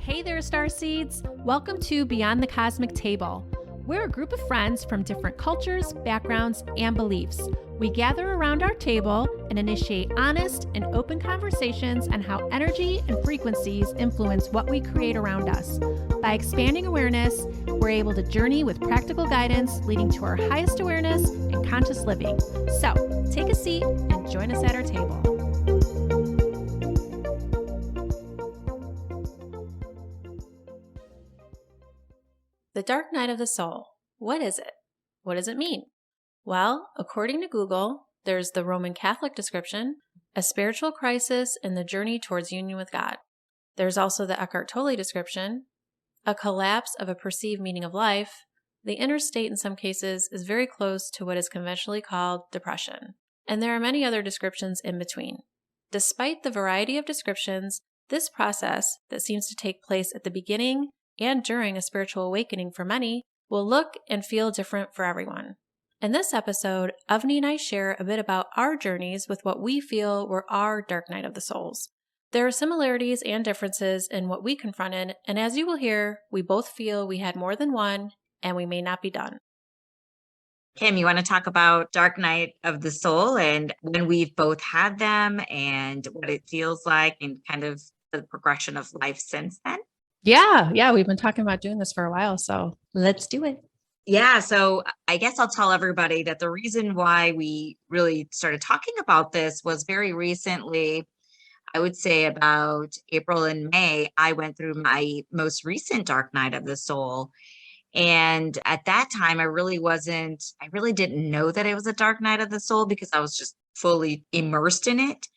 Hey there, Starseeds! Welcome to Beyond the Cosmic Table. We're a group of friends from different cultures, backgrounds, and beliefs. We gather around our table and initiate honest and open conversations on how energy and frequencies influence what we create around us. By expanding awareness, we're able to journey with practical guidance leading to our highest awareness and conscious living. So, take a seat and join us at our table. The dark night of the soul. What is it? What does it mean? Well, according to Google, there's the Roman Catholic description, a spiritual crisis in the journey towards union with God. There's also the Eckhart Tolle description, a collapse of a perceived meaning of life. The inner state in some cases is very close to what is conventionally called depression. And there are many other descriptions in between. Despite the variety of descriptions, this process that seems to take place at the beginning and during a spiritual awakening for many will look and feel different for everyone. In this episode, Avani and I share a bit about our journeys with what we feel were our dark night of the souls. There are similarities and differences in what we confronted, and as you will hear, we both feel we had more than one, and we may not be done. Kim, you want to talk about Dark Night of the Soul and when we've both had them and what it feels like and kind of the progression of life since then? Yeah, we've been talking about doing this for a while, so let's do it. Yeah, so I guess I'll tell everybody that the reason why we really started talking about this was very recently. I would say about April and May, I went through my most recent Dark Night of the Soul. And at that time, I really didn't know that it was a dark night of the soul because I was just fully immersed in it.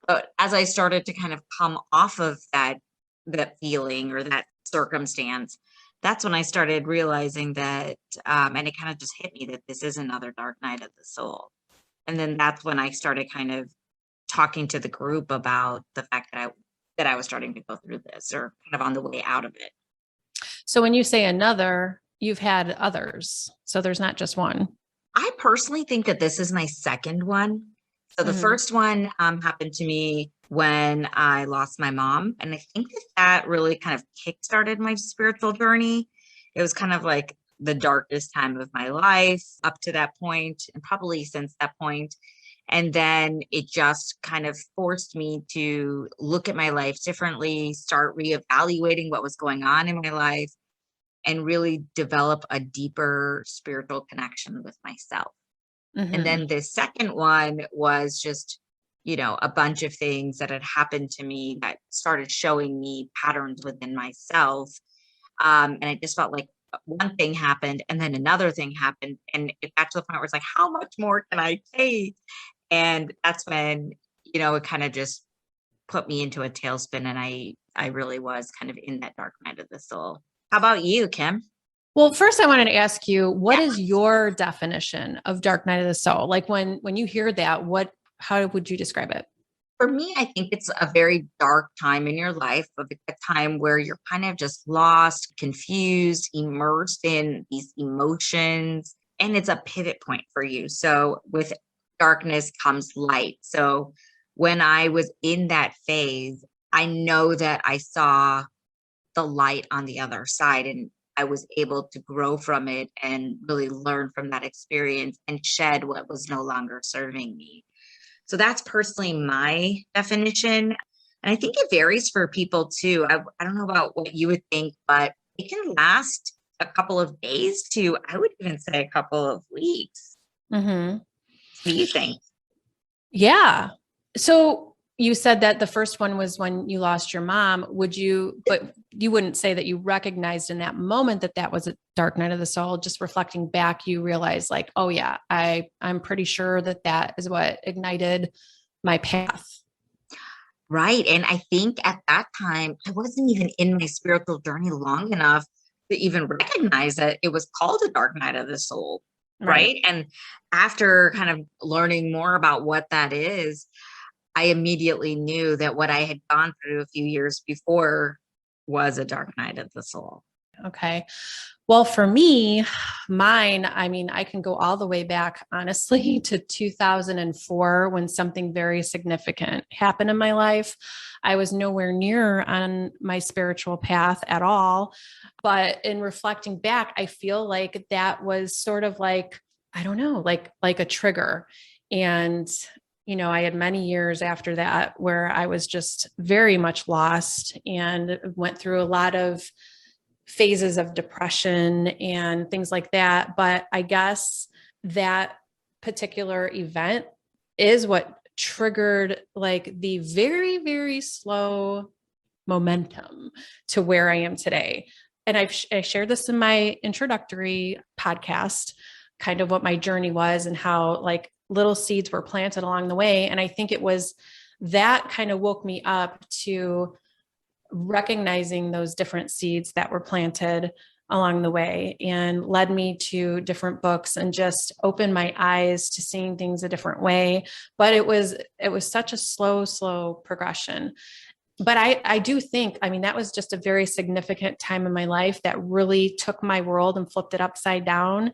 But as I started to kind of come off of that feeling or that circumstance, that's when I started realizing that, and it kind of just hit me that this is another dark night of the soul. And then that's when I started kind of talking to the group about the fact that I was starting to go through this or kind of on the way out of it. So when you say another, you've had others. So there's not just one. I personally think that this is my second one. So the first one happened to me when I lost my mom. And I think that really kind of kickstarted my spiritual journey. It was kind of like the darkest time of my life up to that point, and probably since that point. And then it just kind of forced me to look at my life differently, start reevaluating what was going on in my life, and really develop a deeper spiritual connection with myself. And then the second one was just, a bunch of things that had happened to me that started showing me patterns within myself. And I just felt like one thing happened and then another thing happened. And it got to the point where it's like, how much more can I take? And that's when, it kind of just put me into a tailspin. And I really was kind of in that dark night of the soul. How about you, Kim? Well, first I wanted to ask you, what is your definition of dark night of the soul? Like when you hear that, how would you describe it? For me, I think it's a very dark time in your life, of a time where you're kind of just lost, confused, immersed in these emotions, and it's a pivot point for you. So with darkness comes light. So when I was in that phase, I know that I saw the light on the other side, and I was able to grow from it and really learn from that experience and shed what was no longer serving me. So that's personally my definition. And I think it varies for people too. I don't know about what you would think, but it can last a couple of days to, I would even say, a couple of weeks. Mm-hmm. What do you think? Yeah. So you said that the first one was when you lost your mom. But you wouldn't say that you recognized in that moment that was a dark night of the soul. Just reflecting back, you realize like, oh yeah, I'm pretty sure that is what ignited my path. Right. And I think at that time, I wasn't even in my spiritual journey long enough to even recognize that it was called a dark night of the soul. Right. And after kind of learning more about what that is, I immediately knew that what I had gone through a few years before was a dark night of the soul. Okay. Well, for me, mine, I mean, I can go all the way back, honestly, to 2004 when something very significant happened in my life. I was nowhere near on my spiritual path at all. But in reflecting back, I feel like that was sort of like, I don't know, like a trigger. And I had many years after that where I was just very much lost and went through a lot of phases of depression and things like that. But I guess that particular event is what triggered like the very, very slow momentum to where I am today. And I shared this in my introductory podcast, kind of what my journey was and how like little seeds were planted along the way. And I think it was that kind of woke me up to recognizing those different seeds that were planted along the way and led me to different books and just opened my eyes to seeing things a different way. But it was such a slow progression. But I do think, I mean, that was just a very significant time in my life that really took my world and flipped it upside down.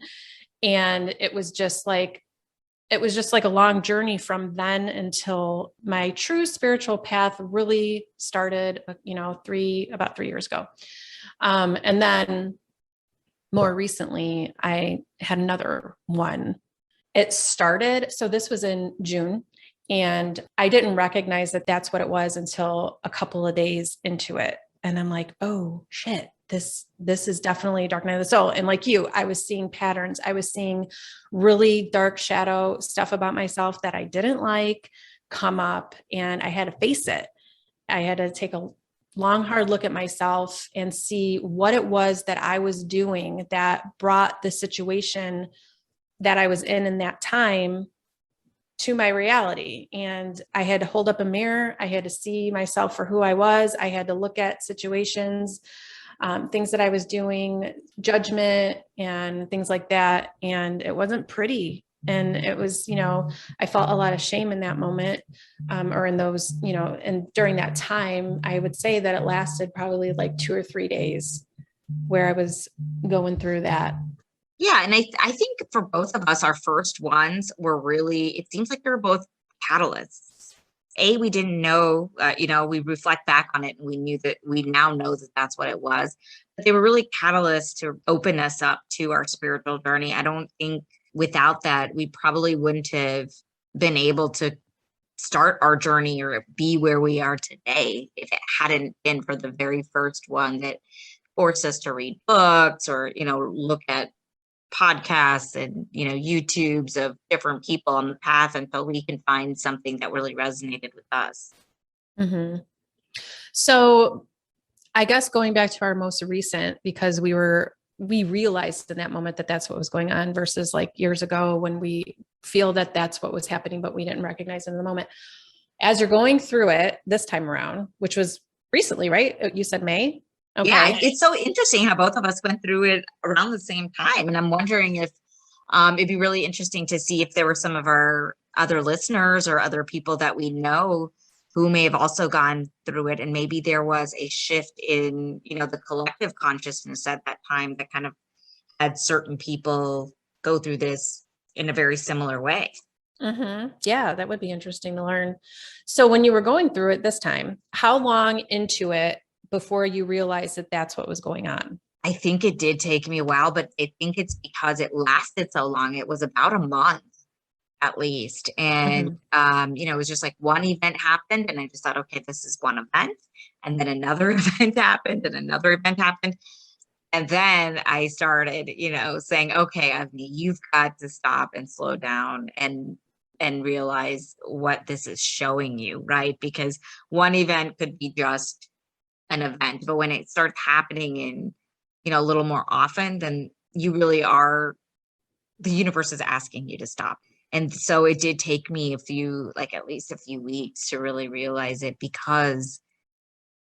And it was just like a long journey from then until my true spiritual path really started, about 3 years ago. And then more recently, I had another one. It started, so this was in June, and I didn't recognize that that's what it was until a couple of days into it. And I'm like, oh shit, this is definitely dark night of the soul. And like you, I was seeing patterns. I was seeing really dark shadow stuff about myself that I didn't like come up, and I had to face it. I had to take a long, hard look at myself and see what it was that I was doing that brought the situation that I was in that time to my reality. And I had to hold up a mirror. I had to see myself for who I was. I had to look at situations, things that I was doing, judgment and things like that. And it wasn't pretty. And it was, I felt a lot of shame in that moment, or in those, and during that time, I would say that it lasted probably like 2 or 3 days where I was going through that. Yeah. And I think for both of us, our first ones were really, it seems like they were both catalysts. We didn't know, we reflect back on it and we now know that that's what it was. But they were really catalysts to open us up to our spiritual journey. I don't think without that, we probably wouldn't have been able to start our journey or be where we are today if it hadn't been for the very first one that forced us to read books or, look at podcasts and YouTubes of different people on the path until we can find something that really resonated with us. Mm-hmm. So I guess going back to our most recent, because we realized in that moment that that's what was going on versus like years ago when we feel that that's what was happening, but we didn't recognize it in the moment. As you're going through it this time around, which was recently, right? You said May. Okay. Yeah, it's so interesting how both of us went through it around the same time. And I'm wondering if it'd be really interesting to see if there were some of our other listeners or other people that we know who may have also gone through it. And maybe there was a shift in, the collective consciousness at that time that kind of had certain people go through this in a very similar way. Mm-hmm. Yeah, that would be interesting to learn. So when you were going through it this time, how long into it before you realized that that's what was going on? I think it did take me a while, but I think it's because it lasted so long. It was about a month at least. And, it was just like one event happened and I just thought, okay, this is one event. And then another event happened and another event happened. And then I started, saying, okay, Avni, you've got to stop and slow down and realize what this is showing you, right? Because one event could be just an event, but when it starts happening in, a little more often, then you really are, the universe is asking you to stop. And so it did take me at least a few weeks to really realize it because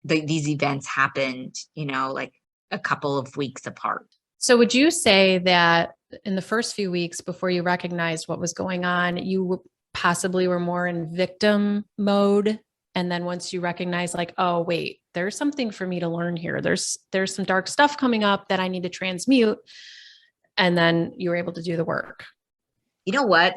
these events happened, like a couple of weeks apart. So would you say that in the first few weeks before you recognized what was going on, you possibly were more in victim mode? And then once you recognize like, oh, wait, there's something for me to learn here. There's some dark stuff coming up that I need to transmute. And then you were able to do the work. You know what?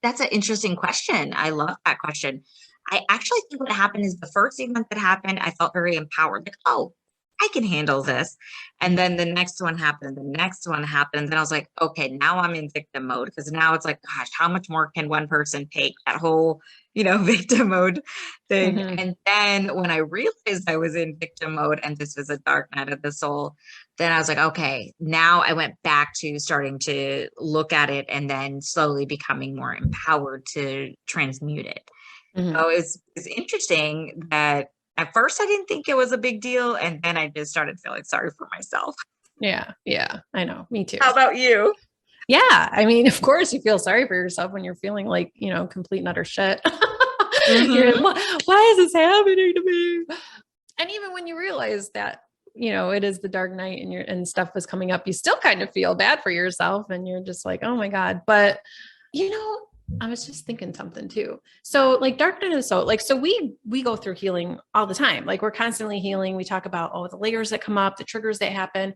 That's an interesting question. I love that question. I actually think what happened is the first event that happened, I felt very empowered. Like, oh, I can handle this. And then the next one happened, the next one happened. And then I was like, okay, now I'm in victim mode. Because now it's like, gosh, how much more can one person take? That whole, victim mode thing. Mm-hmm. And then when I realized I was in victim mode and this was a dark night of the soul, then I was like, okay, now I went back to starting to look at it and then slowly becoming more empowered to transmute it. Mm-hmm. So it's interesting that at first I didn't think it was a big deal. And then I just started feeling sorry for myself. Yeah. Yeah. I know. Me too. How about you? Yeah. I mean, of course you feel sorry for yourself when you're feeling like, complete and utter shit. You're Mm-hmm. like, why is this happening to me? And even when you realize that, it is the dark night and stuff was coming up, you still kind of feel bad for yourself and you're just like, oh my God. But, I was just thinking something too. So like dark night of the soul, like, so we go through healing all the time. Like we're constantly healing. We talk about, the layers that come up, the triggers that happen.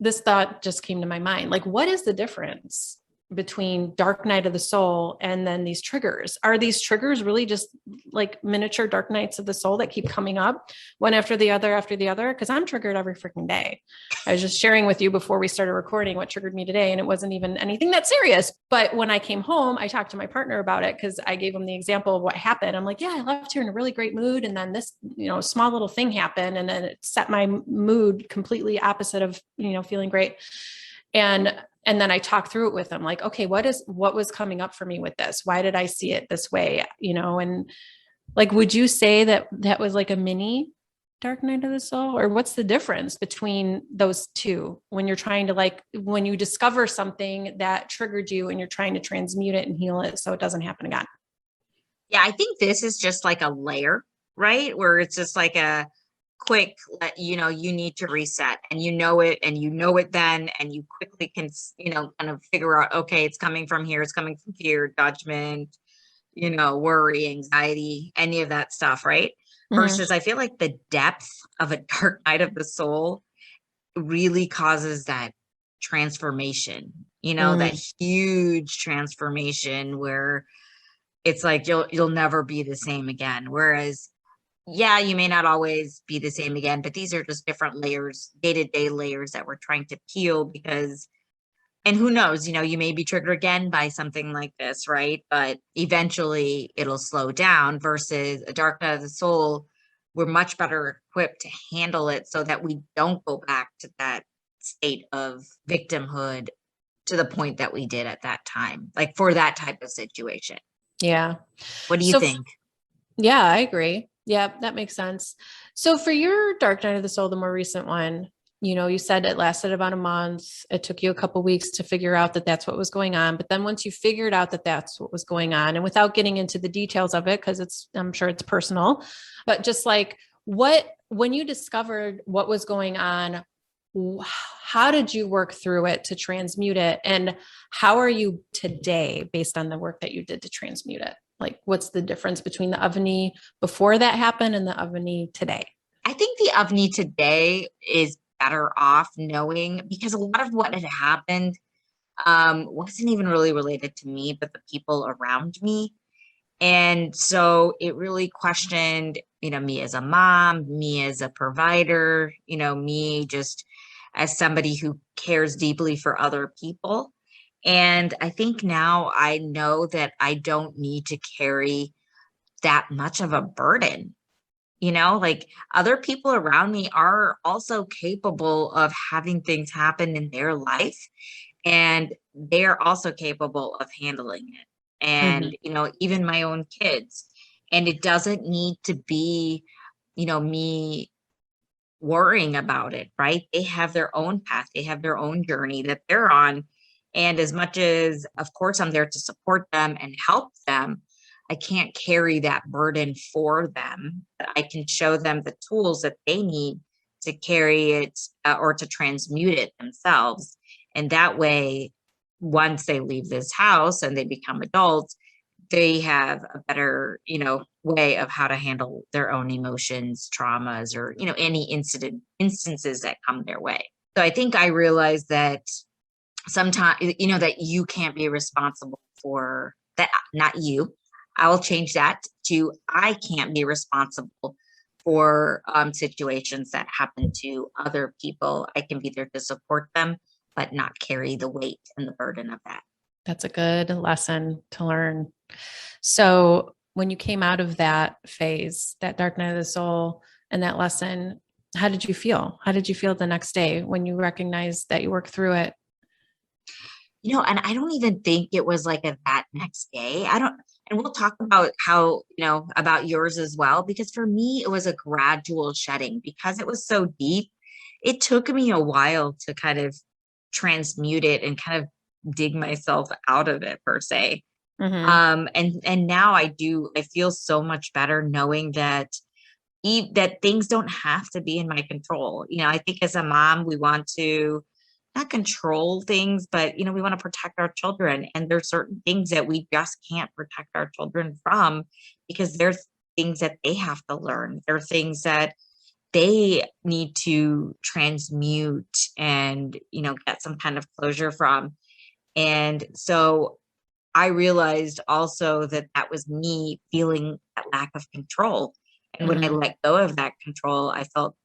This thought just came to my mind. Like, what is the difference between dark night of the soul and then these triggers? Are these triggers really just like miniature dark nights of the soul that keep coming up one after the other after the other? Because I'm triggered every freaking day. I was just sharing with you before we started recording what triggered me today, and it wasn't even anything that serious. But when I came home, I talked to my partner about it because I gave him the example of what happened. I'm like, yeah, I left here in a really great mood, and then this, small little thing happened, and then it set my mood completely opposite of, feeling great. And then I talked through it with them, like, okay, what was coming up for me with this? Why did I see it this way? And like, would you say that was like a mini dark night of the soul, or what's the difference between those two when you're trying to when you discover something that triggered you and you're trying to transmute it and heal it so it doesn't happen again? Yeah, I think this is just like a layer, right? Where it's just like a quick, you need to reset and and you know it then, and you quickly can, kind of figure out, okay, it's coming from here, it's coming from fear, judgment, worry, anxiety, any of that stuff, right? Mm-hmm. Versus I feel like the depth of a dark night of the soul really causes that transformation, that huge transformation where it's like you'll never be the same again. Whereas, yeah, you may not always be the same again, but these are just different layers, day-to-day layers that we're trying to peel because, and who knows, you may be triggered again by something like this, right? But eventually it'll slow down versus a dark night of the soul. We're much better equipped to handle it so that we don't go back to that state of victimhood to the point that we did at that time, like for that type of situation. Yeah. What do you So think? yeah, I agree. Yeah, that makes sense. So for your dark night of the soul, the more recent one, you said it lasted about a month. It took you a couple weeks to figure out that that's what was going on. But then once you figured out that that's what was going on, and without getting into the details of it, because I'm sure it's personal, but just like when you discovered what was going on, how did you work through it to transmute it? And how are you today based on the work that you did to transmute it? Like, what's the difference between the Avani before that happened and the Avani today? I think the Avni today is better off knowing because a lot of what had happened wasn't even really related to me, but the people around me. And so it really questioned, me as a mom, me as a provider, me just as somebody who cares deeply for other people. And I think now I know that I don't need to carry that much of a burden. Like other people around me are also capable of having things happen in their life, and they are also capable of handling it. Mm-hmm. And, even my own kids. And it doesn't need to be, me worrying about it, right? They have their own path, they have their own journey that they're on. And as much as, of course, I'm there to support them and help them, I can't carry that burden for them. But I can show them the tools that they need to carry it or to transmute it themselves. And that way, once they leave this house and they become adults, they have a better, way of how to handle their own emotions, traumas, or, any instances that come their way. So I think I realized that sometimes, that you can't be responsible for that, not you. I will change that to I can't be responsible for situations that happen to other people. I can be there to support them, but not carry the weight and the burden of that. That's a good lesson to learn. So when you came out of that phase, that dark night of the soul and that lesson, how did you feel? How did you feel the next day when you recognized that you worked through it? And I don't even think it was like that next day. I don't, and we'll talk about how, about yours as well, because for me, it was a gradual shedding because it was so deep. It took me a while to kind of transmute it and kind of dig myself out of it per se. And now I feel so much better knowing that that things don't have to be in my control. I think as a mom, we want to not control things, but we want to protect our children. And there's certain things that we just can't protect our children from because there's things that they have to learn. There are things that they need to transmute and, get some kind of closure from. And so I realized also that that was me feeling that lack of control. And when I let go of that control, I felt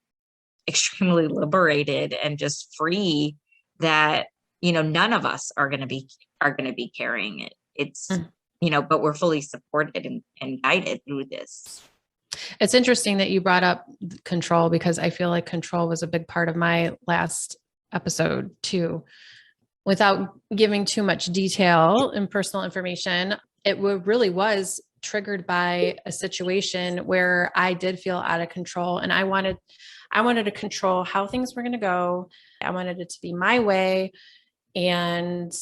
extremely liberated and just free that, none of us are going to be carrying it. It's, but we're fully supported and guided through this. It's interesting that you brought up control because I feel like control was a big part of my last episode too. Without giving too much detail and personal information, it really was triggered by a situation where I did feel out of control and I wanted to control how things were going to go. I wanted it to be my way. And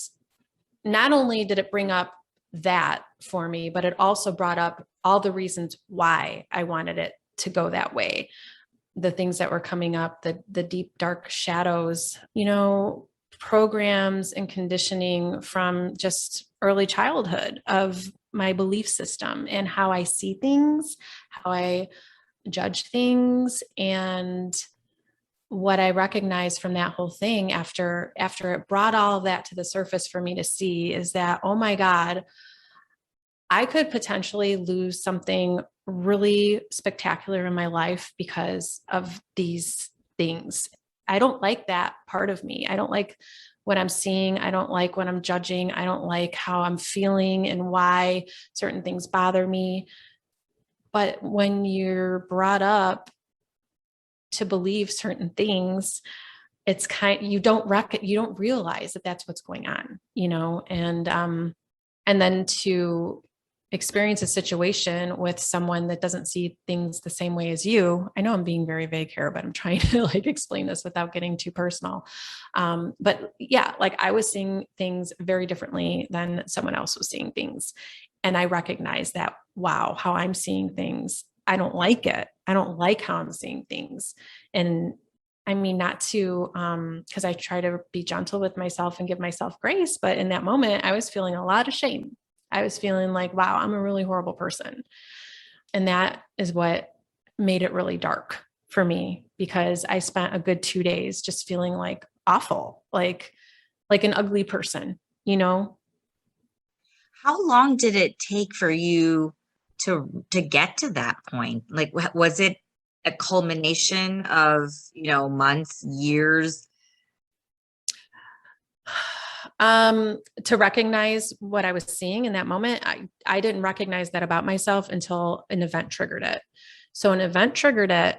not only did it bring up that for me, but it also brought up all the reasons why I wanted it to go that way. The things that were coming up, the deep, dark shadows, programs and conditioning from just early childhood of my belief system and how I see things, how I judge things. And what I recognized from that whole thing after it brought all of that to the surface for me to see is that, oh my God, I could potentially lose something really spectacular in my life because of these things. I don't like that part of me. I don't like what I'm seeing. I don't like what I'm judging. I don't like how I'm feeling and why certain things bother me. But when you're brought up to believe certain things, it's you don't realize that that's what's going on, and then to experience a situation with someone that doesn't see things the same way as you. I know I'm being very vague here, but I'm trying to explain this without getting too personal. But yeah, I was seeing things very differently than someone else was seeing things. And I recognize that, wow, how I'm seeing things, I don't like it. I don't like how I'm seeing things. And I mean, not to, because I try to be gentle with myself and give myself grace. But in that moment, I was feeling a lot of shame. I was feeling like, wow, I'm a really horrible person. And that is what made it really dark for me because I spent a good 2 days just feeling like awful, like an ugly person, How long did it take for you to get to that point? Was it a culmination of, months, years? To recognize what I was seeing in that moment, I didn't recognize that about myself until an event triggered it. So an event triggered it,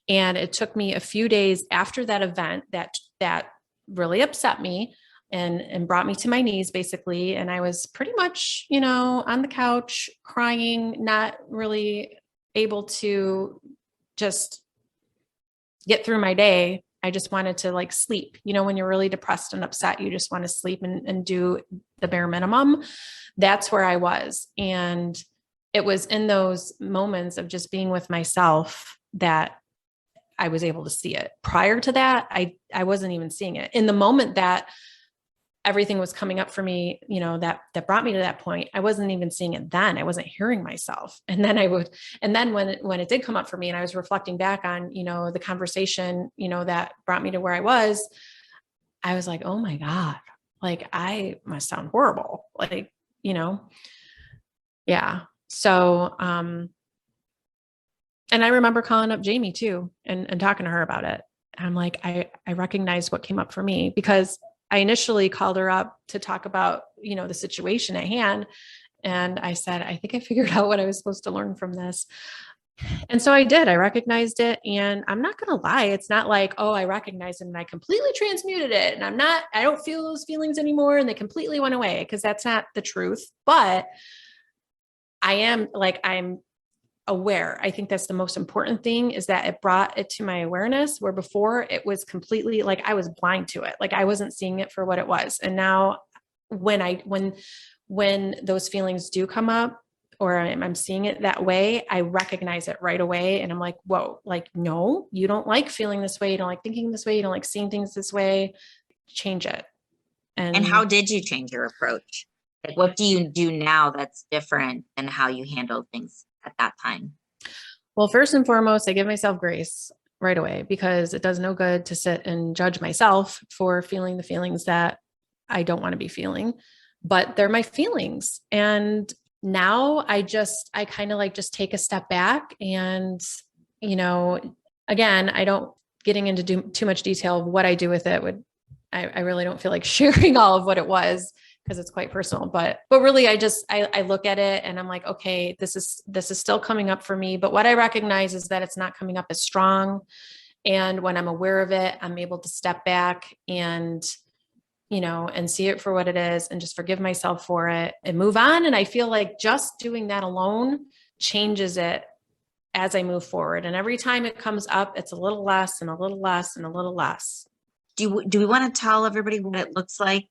and it took me a few days after that event that really upset me and brought me to my knees basically. And I was pretty much, on the couch crying, not really able to just get through my day. I just wanted to sleep. When you're really depressed and upset, you just want to sleep and do the bare minimum. That's where I was. And it was in those moments of just being with myself that I was able to see it. Prior to that, I wasn't even seeing it. In the moment that everything was coming up for me, that brought me to that point. I wasn't even seeing it then. I wasn't hearing myself. And then when it did come up for me and I was reflecting back on, the conversation, that brought me to where I was like, oh my God, like I must sound horrible. Like, yeah. So, and I remember calling up Jamie too and talking to her about it. And I'm like, I recognized what came up for me because I initially called her up to talk about, the situation at hand. And I said, I think I figured out what I was supposed to learn from this. And so I did. I recognized it. And I'm not going to lie. It's not like, oh, I recognized it and I completely transmuted it. And I don't feel those feelings anymore. And they completely went away because that's not the truth. But I'm aware. I think that's the most important thing is that it brought it to my awareness where before it was completely like I was blind to it. Like I wasn't seeing it for what it was. And now when those feelings do come up or I'm seeing it that way, I recognize it right away. And I'm like, whoa, like, no, you don't like feeling this way. You don't like thinking this way. You don't like seeing things this way. Change it. And how did you change your approach? Like, what do you do now that's different than how you handled things at that time? Well, first and foremost, I give myself grace right away because it does no good to sit and judge myself for feeling the feelings that I don't want to be feeling, but they're my feelings. And now I kind of like just take a step back and, again, I don't getting into too much detail of what I do with it I really don't feel like sharing all of what it was because it's quite personal, but really I look at it and I'm like, okay, this is still coming up for me. But what I recognize is that it's not coming up as strong. And when I'm aware of it, I'm able to step back and, and see it for what it is and just forgive myself for it and move on. And I feel like just doing that alone changes it as I move forward. And every time it comes up, it's a little less and a little less and a little less. Do we want to tell everybody what it looks like,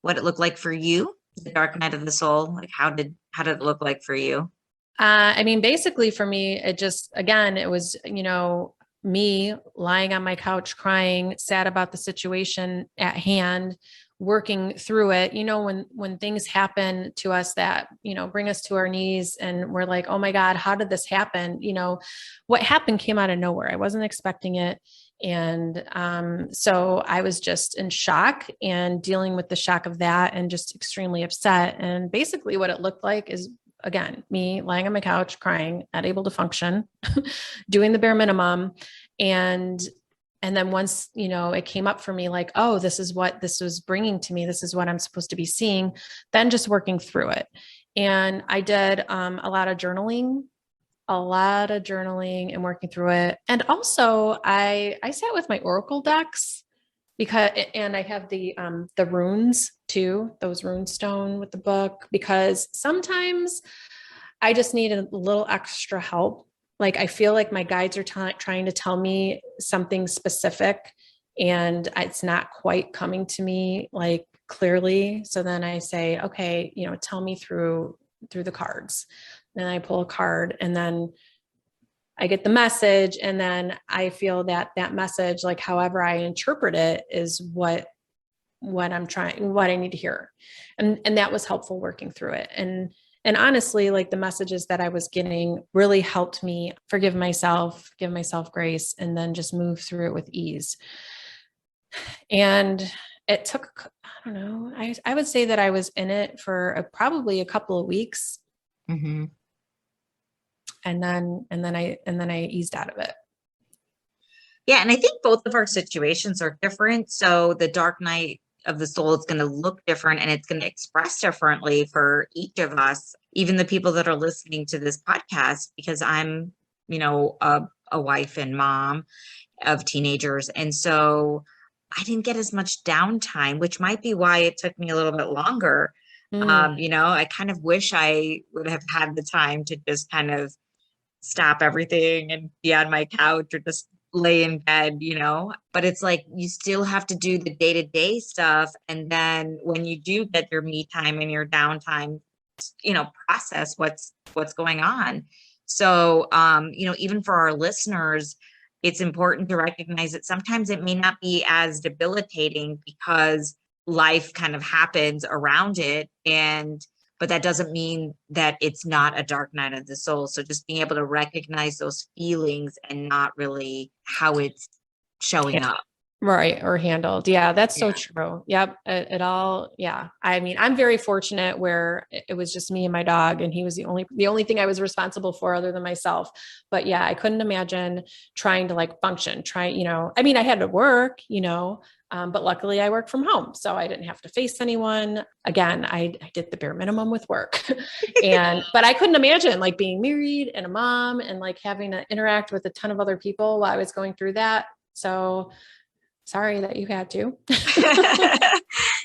what it looked like for you, the dark night of the soul? Like how did it look like for you? Basically for me, it was, me lying on my couch crying, sad about the situation at hand, working through it. When things happen to us that, bring us to our knees and we're like, oh my God, how did this happen? What happened came out of nowhere. I wasn't expecting it. And so I was just in shock and dealing with the shock of that and just extremely upset. And basically what it looked like is, again, me lying on my couch, crying, not able to function, doing the bare minimum. And then once, it came up for me like, oh, this is what this was bringing to me. This is what I'm supposed to be seeing. Then just working through it. And I did a lot of journaling and working through it. And also I sat with my Oracle decks and I have the runes too, those rune stone with the book, because sometimes I just need a little extra help. Like I feel like my guides are trying to tell me something specific and it's not quite coming to me like clearly. So then I say, okay, tell me through the cards. Then I pull a card and then I get the message. And then I feel that message, like however I interpret it is what I need to hear. And that was helpful working through it. And honestly, like the messages that I was getting really helped me forgive myself, give myself grace, and then just move through it with ease. And it took, I don't know, I would say that I was in it for probably a couple of weeks. Mm-hmm. And then I eased out of it. Yeah. And I think both of our situations are different. So the dark night of the soul is going to look different and it's going to express differently for each of us, even the people that are listening to this podcast, because I'm, a wife and mom of teenagers. And so I didn't get as much downtime, which might be why it took me a little bit longer. I kind of wish I would have had the time to just kind of stop everything and be on my couch or just lay in bed, but it's like, you still have to do the day-to-day stuff. And then when you do get your me time and your downtime, process what's going on. So, even for our listeners, it's important to recognize that sometimes it may not be as debilitating because life kind of happens around it. But that doesn't mean that it's not a dark night of the soul. So just being able to recognize those feelings and not really how it's showing up. Right. Or handled. Yeah, that's so Yeah. true. Yep. It all, yeah. I mean, I'm very fortunate where it was just me and my dog, and he was the only thing I was responsible for other than myself. But yeah, I couldn't imagine trying to like function, I mean, I had to work, but luckily I work from home, so I didn't have to face anyone. Again, I did the bare minimum with work but I couldn't imagine like being married and a mom and like having to interact with a ton of other people while I was going through that. So sorry that you had to.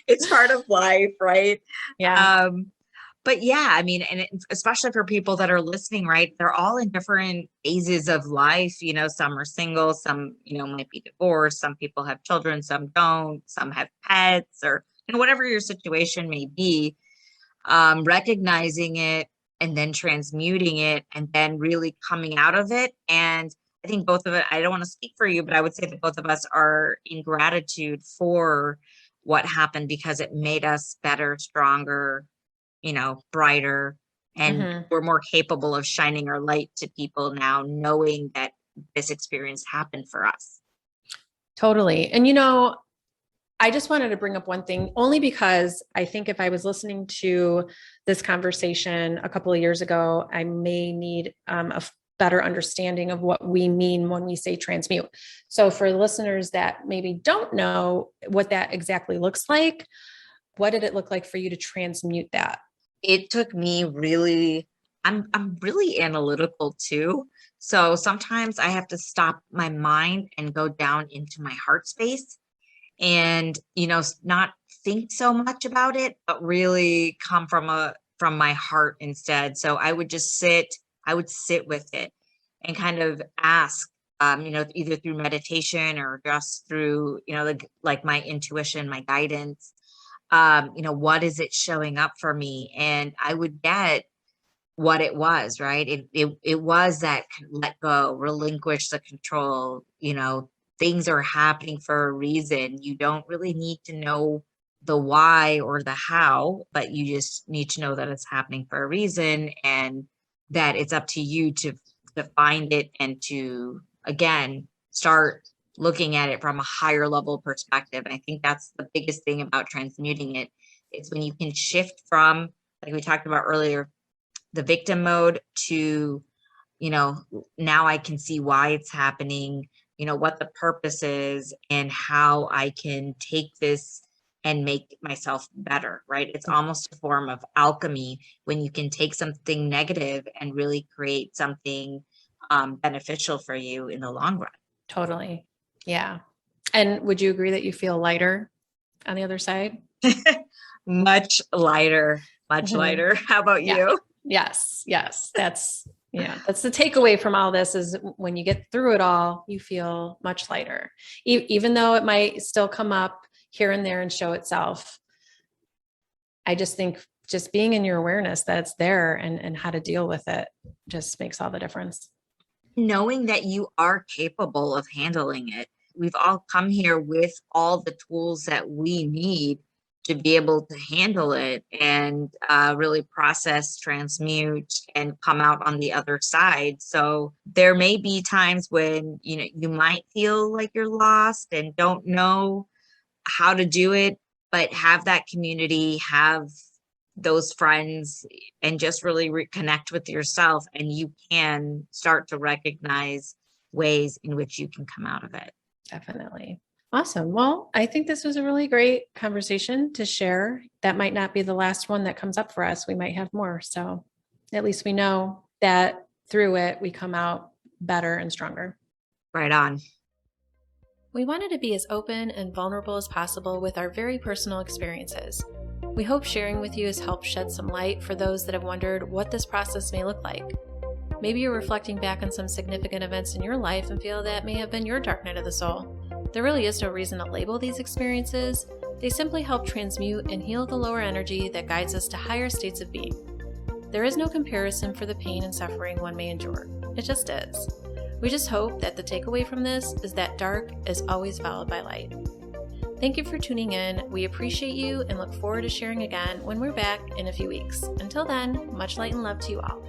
It's part of life, right? Yeah. But yeah, I mean, especially for people that are listening, right? They're all in different phases of life. Some are single, some, might be divorced. Some people have children, some don't, some have pets, or, whatever your situation may be. Recognizing it and then transmuting it and then really coming out of it. And I think both of it, I don't want to speak for you, but I would say that both of us are in gratitude for what happened, because it made us better, stronger, brighter, and we're more capable of shining our light to people now, knowing that this experience happened for us. Totally. And, I just wanted to bring up one thing, only because I think if I was listening to this conversation a couple of years ago, I may need a better understanding of what we mean when we say transmute. So for listeners that maybe don't know what that exactly looks like, what did it look like for you to transmute that? It took me really, I'm really analytical too. So sometimes I have to stop my mind and go down into my heart space and, not think so much about it, but really come from my heart instead. So I would sit with it and kind of ask, either through meditation or just through, like my intuition, my guidance, what is it showing up for me? And I would get what it was, right? It was that let go, relinquish the control, things are happening for a reason. You don't really need to know the why or the how, but you just need to know that it's happening for a reason, and that it's up to you to find it and to, again, start looking at it from a higher level perspective. And I think that's the biggest thing about transmuting it. It's when you can shift from, like we talked about earlier, the victim mode to, now I can see why it's happening, what the purpose is, and how I can take this and make myself better, right? It's almost a form of alchemy when you can take something negative and really create something beneficial for you in the long run. Totally. Yeah. And would you agree that you feel lighter on the other side? Much lighter, much lighter. How about you? Yes. That's the takeaway from all this, is when you get through it all, you feel much lighter, even though it might still come up here and there and show itself. I just think just being in your awareness that it's there and how to deal with it just makes all the difference. Knowing that you are capable of handling it. We've all come here with all the tools that we need to be able to handle it and really process, transmute, and come out on the other side. So there may be times when, you might feel like you're lost and don't know how to do it, but have that community, have those friends, and just really reconnect with yourself, and you can start to recognize ways in which you can come out of it. Definitely. Awesome. Well, I think this was a really great conversation to share. That might not be the last one that comes up for us. We might have more. So at least we know that through it, we come out better and stronger. Right on. We wanted to be as open and vulnerable as possible with our very personal experiences. We hope sharing with you has helped shed some light for those that have wondered what this process may look like. Maybe you're reflecting back on some significant events in your life and feel that may have been your dark night of the soul. There really is no reason to label these experiences. They simply help transmute and heal the lower energy that guides us to higher states of being. There is no comparison for the pain and suffering one may endure. It just is. We just hope that the takeaway from this is that dark is always followed by light. Thank you for tuning in. We appreciate you and look forward to sharing again when we're back in a few weeks. Until then, much light and love to you all.